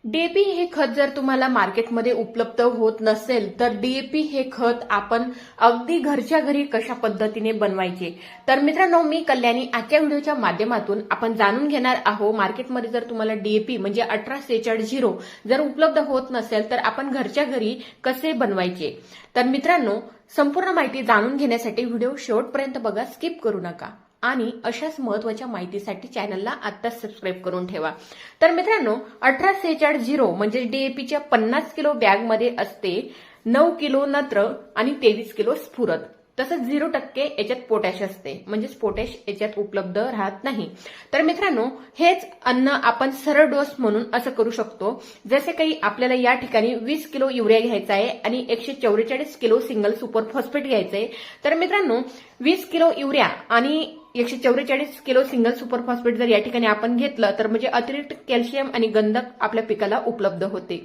DAP हे खत जर तुम्हाला मार्केटमध्ये उपलब्ध होत नसेल तर डीएपी हे खत आपण अगदी घरच्या घरी कशा पद्धतीने बनवायचे तर मित्रांनो, मी कल्याणी आजच्या व्हिडिओच्या माध्यमातून आपण जाणून घेणार आहोत मार्केटमध्ये जर तुम्हाला डीएपी म्हणजे 1846 जर उपलब्ध होत नसेल तर आपण घरच्या घरी कसे बनवायचे। तर मित्रांनो, संपूर्ण माहिती जाणून घेण्यासाठी व्हिडिओ शेवटपर्यंत बघा, स्किप करू नका आणि अशाच महत्त्वाच्या माहितीसाठी चॅनलला आत्ताच सबस्क्राईब करून ठेवा। तर मित्रांनो, 1846 म्हणजे डीएपीच्या 50 किलो बॅगमध्ये असते 9 किलो नत्र आणि 23 किलो स्फुरद, तसंच 0% याच्यात पोटॅश असते, म्हणजे पोटॅश याच्यात उपलब्ध राहत नाही। तर मित्रांनो, हेच अन्न आपण सरळ डोस म्हणून असं करू शकतो, जसे काही आपल्याला या ठिकाणी 20 किलो युरिया घ्यायचा आहे आणि 144 किलो सिंगल सुपर फॉस्फेट घ्यायचं आहे। तर मित्रांनो, 20 किलो युरिया आणि 144 किलो सिंगल सुपर फॉस्फेट जर या ठिकाणी आपण घेतलं तर म्हणजे अतिरिक्त कॅल्शियम आणि गंधक आपल्या पिकाला उपलब्ध होते।